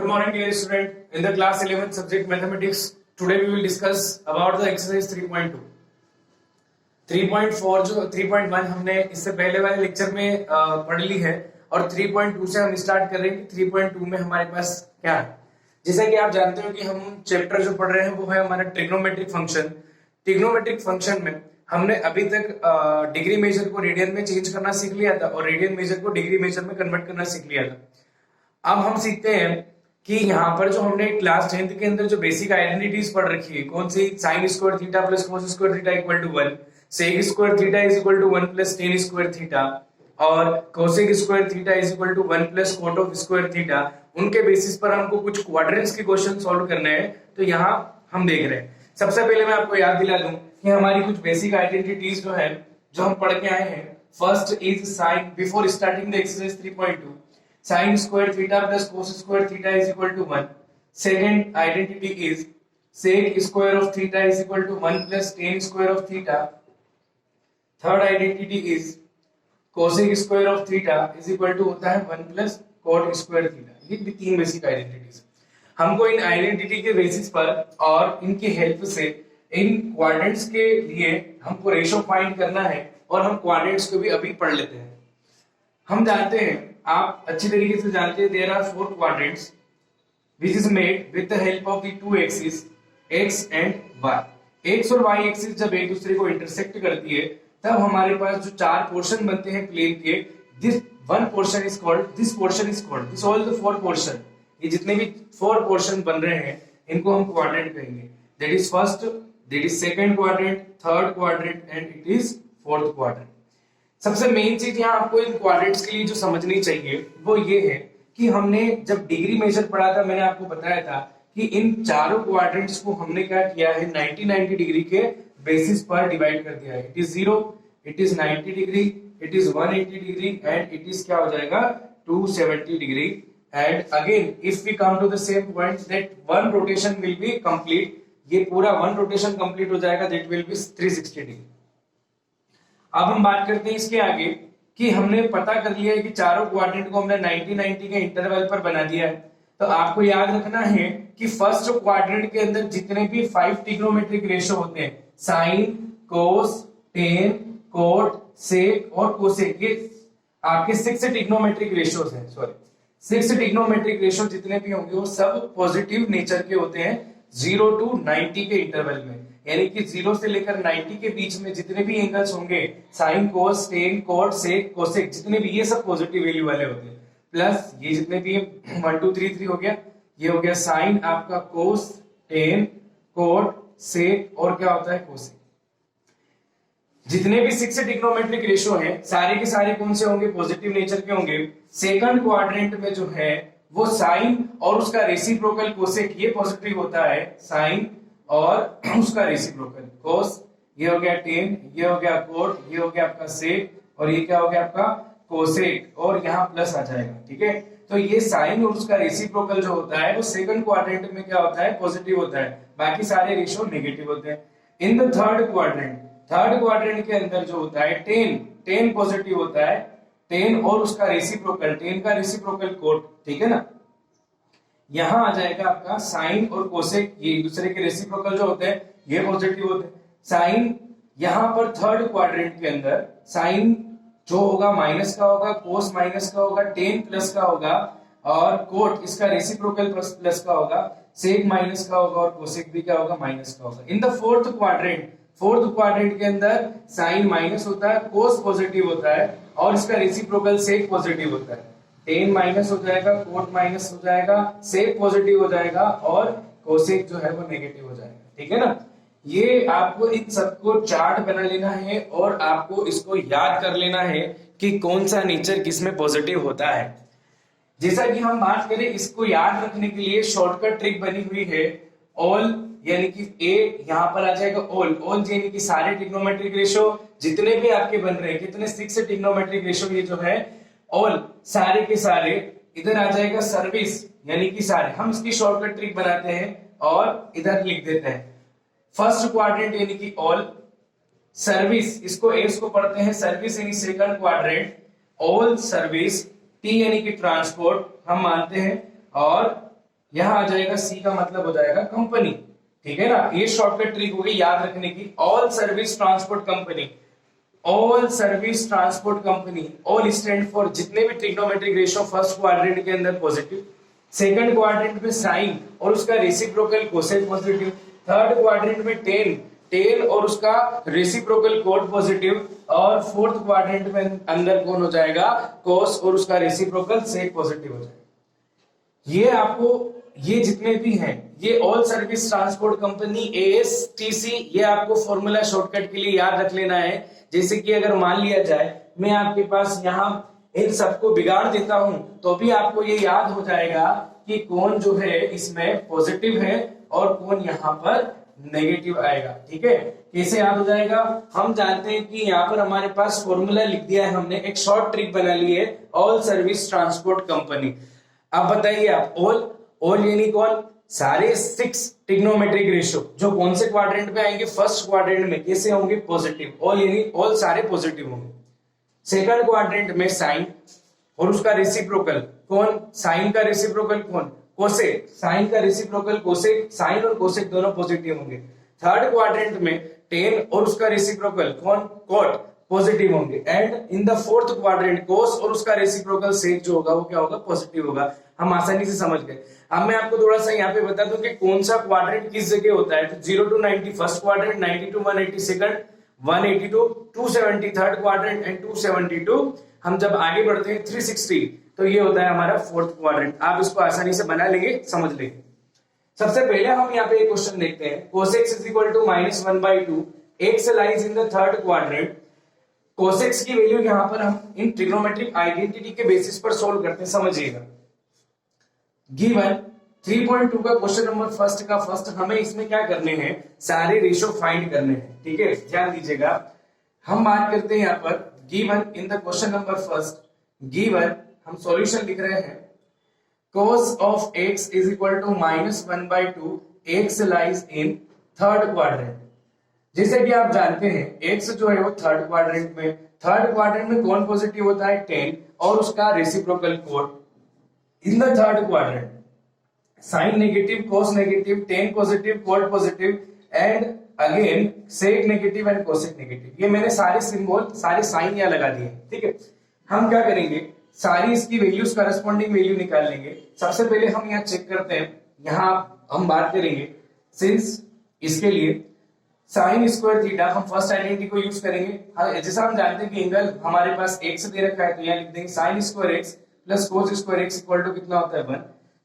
Good morning, dear student. In the class 11th subject mathematics, today we will discuss about the exercise 3.2. 3.4 जो 3.1 हमने इससे पहले वाले lecture में पढ़ ली है और 3.2 से हम स्टार्ट कर रहे हैं कि 3.2 में हमारे पास क्या है। जैसा कि आप जानते हो कि हम चैप्टर जो पढ़ रहे हैं वो है हमारा ट्रिग्नोमेट्रिक फंक्शन। ट्रिग्नोमेट्रिक फंक्शन में हमने अभी तक डिग्री मेजर को रेडियन में चेंज करना सीख लिया था और रेडियन मेजर को डिग्री मेजर में कन्वर्ट करना सीख लिया था। अब हम सीखते हैं कि यहाँ पर जो हमने क्लास 10th के अंदर जो बेसिक आइडेंटिटीज पढ़ रखी है, कौन सी, sine square theta plus cos square theta equal to 1, sec square theta is equal to 1 plus tan square theta और cosec square theta is equal to 1 plus cot of square theta. उनके basis पर हमको कुछ quadrants के question solve करने हैं, तो यहाँ हम देख रहे हैं। सबसे पहले मैं आपको याद दिला दूं कि हमारी कुछ बेसिक आइडेंटिटीज जो है जो हम पढ़ के आए हैं। First is sine, before starting the exercise 3.2, sin square theta plus cos square theta is equal to 1. Second identity is sec square of theta is equal to 1 plus tan square of theta. Third identity is cosec square of theta is equal to होता है 1 plus cot square theta. ये भी तीन basic identities. हमको इन identity के basis पर और इनकी हेल्प से इन क्वाड्रेंट्स के लिए हमको रेशो फाइंड करना है और हम क्वाड्रेंट्स को भी अभी पढ़ लेते हैं। हम जानते हैं, आप अच्छी तरीके से जानते हैं, there are 4 quadrants which is made with the help of the two axes x and y. x और y एक्सिस जब एक दूसरे को इंटरसेक्ट करती है तब हमारे पास जो चार पोर्शन बनते हैं प्लेन के, this one portion is called, this portion is called, this all the 4 portion, ये जितने भी 4 पोर्शन बन रहे हैं इनको हम क्वाड्रेंट कहेंगे। That is first, that is second quadrant, third quadrant and it is fourth quadrant. सबसे मेन चीज यहाँ आपको इन क्वाड्रेंट्स के लिए जो समझनी चाहिए वो ये है कि हमने जब डिग्री मेजर पढ़ा था, मैंने आपको बताया था कि इन चारों क्वाड्रेंट्स को हमने क्या किया है, 90 डिग्री के बेसिस पर डिवाइड कर दिया है। It is 0, it is 90 degree, it is 180 degree and it is क्या हो जाएगा 270 degree. And again if we come to the same point that one rotation will be complete, ये पूरा वन रोटेशन कंप्लीट हो जाएगा, दैट विल बी 360 डिग्री। अब हम बात करते हैं इसके आगे कि हमने पता कर लिया है कि चारों क्वाड्रेंट को हमने 90 के इंटरवल पर बना दिया है। तो आपको याद रखना है कि फर्स्ट क्वाड्रेंट के अंदर जितने भी 5 ट्रिग्नोमेट्रिक रेशो होते हैं, साइन, कोस, टेन, कोट, सेक और कोसेक, ये आपके 6 ट्रिग्नोमेट्रिक रेशोस हैं। सॉरी, 6 ट्रिग्नोमेट्रिक रेशो जितने भी होंगे वो सब पॉजिटिव नेचर के होते हैं 0 to 90 के इंटरवल में, यानी कि 0 से लेकर 90 के बीच में जितने भी एंगल्स होंगे, साइन, कोस, टेन, कोट, सेक, कोसेक, जितने भी, ये सब पॉजिटिव वैल्यू वाले होते हैं। प्लस ये जितने भी 1 2 3 3 हो गया, ये हो गया साइन आपका, कोस, टेन, कोट, सेक और क्या होता है कोसेक। जितने भी 6 ट्रिग्नोमेट्रिक रेशो हैं सारे के सारे कौन से होंगे, पॉजिटिव नेचर के होंगे। सेकंड क्वाड्रेंट में जो है वो साइन और उसका रेसिप्रोकल कोसेक, ये पॉजिटिव होता है, साइन और उसका रेसिप्रोकल कोस, ये हो गया टेन, ये हो गया कोट, ये हो गया आपका सेक और ये क्या हो गया आपका कोसेक और यहाँ प्लस आ जाएगा। ठीक है, तो ये साइन और उसका रेसिप्रोकल जो होता है वो सेकंड क्वाड्रेंट में क्या होता है, पॉजिटिव होता है, बाकी सारे रेशियो नेगेटिव होते हैं। इन द थर्ड क्वाड्रेंट के अंदर जो होता है टेन पॉजिटिव होता है, टेन और उसका रेसिप्रोकल, टेन का रेसिप्रोकल कोट, ठीक है ना। यहां आ जाएगा आपका साइन और कोसेक, ये एक दूसरे के रेसिप्रोकल जो होते हैं ये पॉजिटिव होते हैं। साइन यहां पर थर्ड क्वाड्रेंट के अंदर साइन जो होगा माइनस का होगा, कोस माइनस का होगा, टेन प्लस का होगा और कोट इसका रेसिप्रोकल प्लस का होगा, सेक माइनस का होगा और कोसेक भी क्या होगा, माइनस का होगा। इन द फोर्थ क्वाड्रेंट के अंदर साइन माइनस होता है, कोस पॉजिटिव होता है और इसका रेसिप्रोकल सेक पॉजिटिव होता है। टेन माइनस हो जाएगा, कोट माइनस हो जाएगा, सेक पॉजिटिव हो जाएगा और कोसेक जो है वो नेगेटिव हो जाएगा। ठीक है ना। ये आपको इन सबको चार्ट बना लेना है और आपको इसको याद कर लेना है कि कौन सा नेचर किसमें पॉजिटिव होता है। जैसा कि हम बात करें, इसको याद रखने के लिए शॉर्टकट ट्रिक बनी हुई है, ऑल, यानी कि ए यहां पर आ जाएगा ऑल यानी कि सारे ट्रिग्नोमेट्रिक रेशो जितने भी आपके बन रहे हैं, कितने 6 ट्रिग्नोमेट्रिक रेशो ये जो है ऑल, सारे के सारे इधर आ जाएगा सर्विस, यानी कि सारे। हम इसकी शॉर्टकट ट्रिक बनाते हैं और इधर लिख देते हैं फर्स्ट क्वाड्रेंट यानी कि ऑल, सर्विस इसको एस को पढ़ते हैं सर्विस यानी second quadrant, all service, T यानी कि ट्रांसपोर्ट हम मानते हैं और यहाँ आ जाएगा सी का मतलब हो जाएगा कंपनी, ठीक है ना। ये शॉर्टकट ट्रिक हो गई याद रखने की। All service transport company, all service transport company, all stand for जितने भी ट्रिग्नोमेट्रिक रेशियो फर्स्ट क्वाड्रेंट के अंदर पॉजिटिव, सेकंड क्वाड्रेंट में साइन और उसका reciprocal cosec positive, third quadrant में टेन, टेन और उसका रेसिप्रोकल कोट पॉजिटिव, और फोर्थ क्वाड्रेंट में अंदर कौन हो जाएगा, कोस और उसका रेसिप्रोकल सेक पॉजिटिव हो जाएगा। ये आपको ये जितने भी हैं ये ऑल सर्विस ट्रांसपोर्ट कंपनी एएसटीसी, ये आपको फॉर्मूला शॉर्टकट के लिए याद रख लेना है। जैसे कि अगर मान लिया जाए मैं आपके पास यहाँ इन सबको बिगाड़ देता हूं तो भी आपको ये याद हो जाएगा कि कौन जो है इसमें पॉजिटिव है और कौन यहाँ पर नेगेटिव आएगा, ठीक है। कैसे याद हो जाएगा, हम जानते हैं कि यहाँ पर हमारे पास फॉर्मूला लिख दिया है हमने, एक शॉर्ट ट्रिक बना ली है, ऑल सर्विस ट्रांसपोर्ट कंपनी। अब बताइए आप, ऑल, ऑल यानी कौन, सारे 6 ट्रिग्नोमेट्रिक रेशियो जो कौन से क्वाड्रेंट में आएंगे, फर्स्ट क्वाड्रेंट में, कैसे होंगे, पॉजिटिव। ऑल यानी ऑल सारे पॉजिटिव होंगे। सेकंड क्वाड्रेंट में साइन और उसका रेसिप्रोकल कौन, साइन का रेसिप्रोकल कौन, कोसेक, साइन का रेसिप्रोकल कोसेक, साइन और कोसेक दोनों पॉजिटिव होंगे। थर्ड क्वाड्रेंट में टेन और उसका रेसिप्रोकल कौन, कोट, पॉजिटिव होंगे। And in the fourth quadrant cos और उसका रेसिप्रोकल सेक जो होगा वो क्या होगा, पॉजिटिव होगा। हम आसानी से समझ गए। अब मैं आपको थोड़ा सा यहाँ पे बता दूं कि कौन सा क्वाड्रेंट किस जगह होता है। तो 0 to 90 first quadrant, 90 to 180 second, 180 to 270 third quadrant and 272 हम जब आगे बढ़ते हैं 360 तो ये होता है हमारा फोर्थ क्वाड्रेंट। आप इसको आसानी से बना लेंगे, समझ लेंगे। सबसे पहले हम यहाँ पे एक क्वेश्चन देखते हैं, cosec x is equal to -1/2, x lies in the third quadrant. Cosec x की वैल्यू यहाँ पर हम इन ट्रिग्नोमेट्रिक आइडेंटिटी के बेसिस पर सोल्व करते हैं, समझिएगा। गिवन 3.2 का क्वेश्चन नंबर फर्स्ट का फर्स्ट हमें इसमें क्या करने हैं, सारे रेशियो फाइंड करने हैं, ठीक है, ध्यान दीजिएगा। हम बात करते हैं यहाँ पर given in the question number first, given हम सॉल्यूशन लिख रहे हैं, cos of x is equal to -1/2, x lies in third quadrant. जैसे कि आप जानते हैं x जो है वो थर्ड क्वाड्रेंट में, थर्ड क्वाड्रेंट में कौन पॉजिटिव होता है, 10 और उसका reciprocal cot. In the third quadrant sine negative, cos negative, 10 positive, cot positive and again sec negative and cosec negative. ये मैंने सारे सिंबल, सारे साइन यहाँ लगा दिए, ठीक है। हम क्या करेंगे, सारी इसकी वैल्यूज करस्पॉन्डिंग वैल्यू निकाल लेंगे। सबसे पहले हम यहाँ चेक करते हैं, यहाँ हम बात करेंगे सिंस इसके लिए साइन स्क्वायर थीटा, हम फर्स्ट आइडेंटिटी को यूज करेंगे। जैसा हम जानते हैं कि एंगल हमारे पास एक्स दे रखा है तो यहाँ लिख देंगे sine square x plus cos square x equal to कितना होता है 1।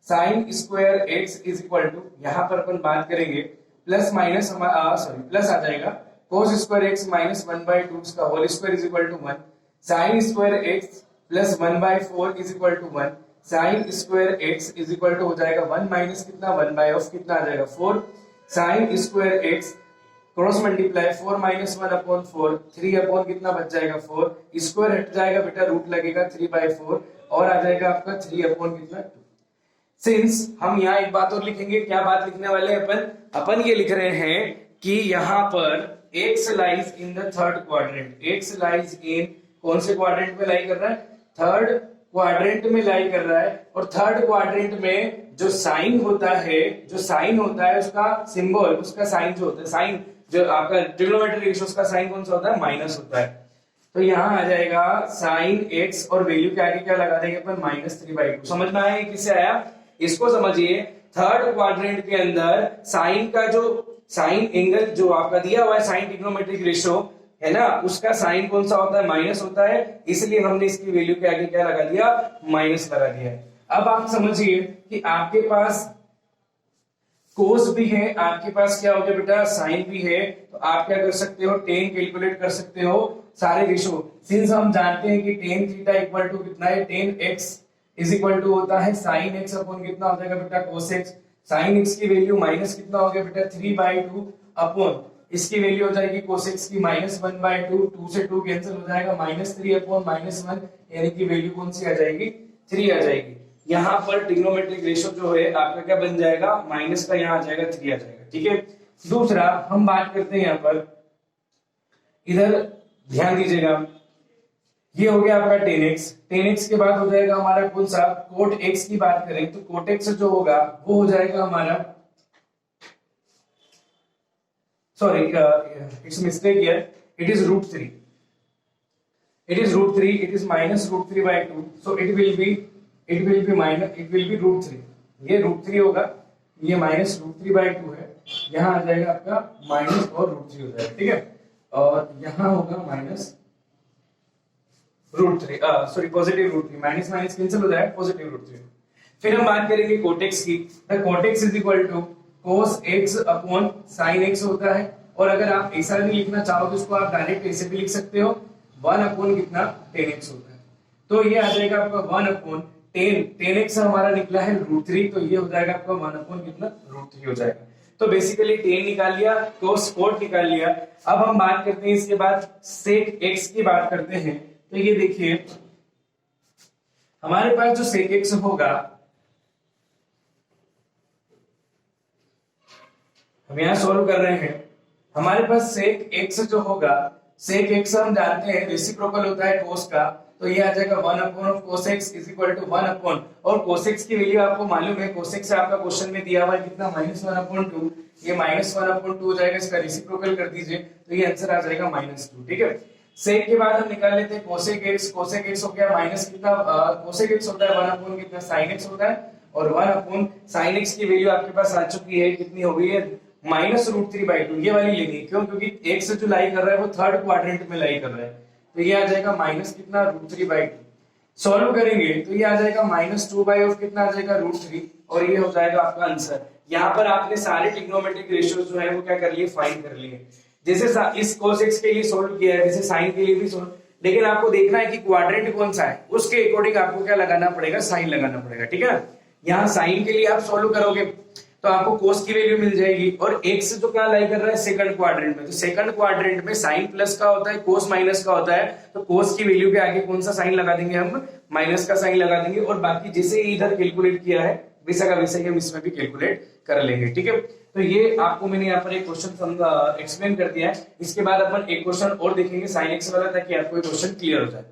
Sine square x is equal to, यहाँ पर अपन बात करेंगे प्लस माइनस प्लस आ जाएगा, कोस स्क्वायर एक्स -1/2 इसका whole square is equal to 1। Sine square x plus 1/4 is equal to 1। Sine square x is equal to हो जाएगा 1 माइनस कितना, 1/ऑफ कितना आ जाएगा 4। Sign square x cross multiply 4 - 1/4, 3 upon कितना बच जाएगा 4, स्क्वायर हट जाएगा बेटा, रूट लगेगा 3/4 और आ जाएगा आपका 3 अपॉन कितना 2। सिंस हम यहाँ एक बात और लिखेंगे, क्या बात लिखने वाले हैं अपन ये लिख रहे हैं कि यहाँ पर x lies in the third quadrant, x lies in कौन से क्वाड्रेंट में लाई कर रहा है, थर्ड क्वाड्रेंट में लाई कर रहा है। और थर्ड क्वाड्रेंट में जो साइन होता है, जो साइन होता है उसका सिंबल, उसका साइन जो होता है, साइन जो आपका ट्रिग्नोमेट्रिक रेशियो का साइन कौन सा होता है, माइनस होता है। तो यहाँ आ जाएगा साइन x और वैल्यू के आगे क्या लगा देंगे अपन, -3/2। समझ में आया किससे आया, इसको समझिए। थर्ड क्वाड्रेंट के अंदर साइन का जो साइन एंगल जो आपका दिया हुआ है, साइन ट्रिग्नोमेट्रिक रेशियो है ना, उसका साइन कौन सा होता है, माइनस होता है, इसलिए हमने इसकी वैल्यू के आगे क्या लगा दिया, माइनस लगा दिया है। अब आप समझिए कि आपके पास कोस भी है, आपके पास क्या हो गया बेटा, साइन भी है, तो आप क्या कर सकते हो, टेन कैलकुलेट कर सकते हो सारे रेशियो। सिंस हम जानते हैं कि टेन थीटा इक्वल टू कितना है, tan x is equal to होता है साइन एक्स अपॉन कितना हो जाएगा बेटा, कोस एक्स। साइन एक्स की वैल्यू माइनस कितना हो गया बेटा, 3/2 अपॉन इसकी वैल्यू हो जाएगी कोसेक्स की -1/2, 2 से 2 कैंसिल हो जाएगा, -3 अपॉन -1 यानी कि वैल्यू कौन सी आ जाएगी, 3 आ जाएगी। यहाँ पर ट्रिग्नोमेट्रिक रेशियो जो है आपका क्या बन जाएगा, माइनस का यहाँ आ जाएगा 3 आ जाएगा, ठीक है। दूसरा हम बात करते हैं यहाँ पर, इधर ध्यान दीजिएगा, ये हो गया आपका टेन एक्स। टेन एक्स के बाद हो जाएगा हमारा कौन सा, कोट एक्स की बात करें तो कोट एक्स जो होगा वो हो जाएगा हमारा, sorry it's mistake here, it is root three, it is root 3, it is minus root 3 by 2, so it will be minus, it will be root 3, ये root 3 होगा, ये minus root 3 by 2 है, यहाँ आ जाएगा आपका minus और root 3 हो जाएगा, ठीक है, और यहाँ होगा minus root 3, sorry positive root 3, minus minus cancel हो जाएगा, positive root 3। फिर हम बात करेंगे कोटेक्स की, the cot x is equal to cos x upon sin x होता है, और अगर आप ऐसा नहीं लिखना चाहो तो इसको आप डायरेक्ट ऐसे भी लिख सकते हो, 1 अपॉन कितना 10x होता है, तो ये आ जाएगा आपका 1 अपॉन 10x हमारा निकला है रूट 3, तो ये हो जाएगा आपका 1 अपॉन कितना रूट 3 हो जाएगा। तो बेसिकली 10 निकाल लिया, cos 4 निकाल लिया। अब हम बात करते हैं इसके बाद sec x की बात करते हैं, तो ये देखिए हमारे पास जो sec x होगा, हम यहां सॉल्व कर रहे हैं, हमारे पास sec x जो होगा, sec x हम जानते हैं रेसिप्रोकल होता है cos का, तो ये आ जाएगा 1 upon cos x is equal to 1 upon, और cos x की वैल्यू आपको मालूम है, cos x आपका क्वेश्चन में दिया हुआ है कितना -1 अपॉन 2, ये -1 अपॉन 2 हो जाएगा, इसका रेसिप्रोकल कर दीजिए तो ये आंसर आ जाएगा -2, ठीक है। sec के बाद हम निकाल लेते हैं cosec x हो गया माइनस कितना, cosec x होता है 1 अपॉन कितना sin x होता है, और 1 अपॉन sin x की वैल्यू आपके पास आ चुकी है, कितनी हो गई है -√3/2, ये वाली लेनी है, क्यों, क्योंकि x जो लाई कर रहा है वो थर्ड क्वाड्रेंट में लाई कर रहा है, तो ये आ जाएगा माइनस कितना √3/2। सॉल्व करेंगे तो ये आ जाएगा -2 कितना आ जाएगा √3, और ये हो जाएगा आपका आंसर। यहाँ पर आपने सारे ट्रिग्नोमेट्रिक रेशियोज जो है वो क्या कर लिए, फाइंड कर लिए। जैसे इस cos x के लिए सॉल्व किया है, जैसे sin के लिए भी सॉल्व, लेकिन आपको देखना है कि क्वाड्रेंट कौन सा है, उसके अकॉर्डिंग आपको क्या लगाना पड़ेगा, साइन लगाना पड़ेगा, ठीक है। यहाँ साइन के लिए आप सॉल्व करोगे तो आपको cos की वैल्यू मिल जाएगी, और x जो क्या लाई कर रहा है सेकंड क्वाड्रेंट में, तो सेकंड क्वाड्रेंट में sin प्लस का होता है, cos माइनस का होता है, तो cos की वैल्यू के आगे कौन सा साइन लगा देंगे, हम माइनस का साइन लगा देंगे, और बाकी जैसे इधर कैलकुलेट किया है वैसा का वैसा ही हम इसमें भी कैलकुलेट कर लेंगे, ठीक है। तो ये आपको मैंने यहाँ पर एक क्वेश्चन एक्सप्लेन कर दिया है, इसके बाद अपन एक क्वेश्चन और देखेंगे sin x वाला, ताकि आपको ये क्वेश्चन क्लियर हो जाए।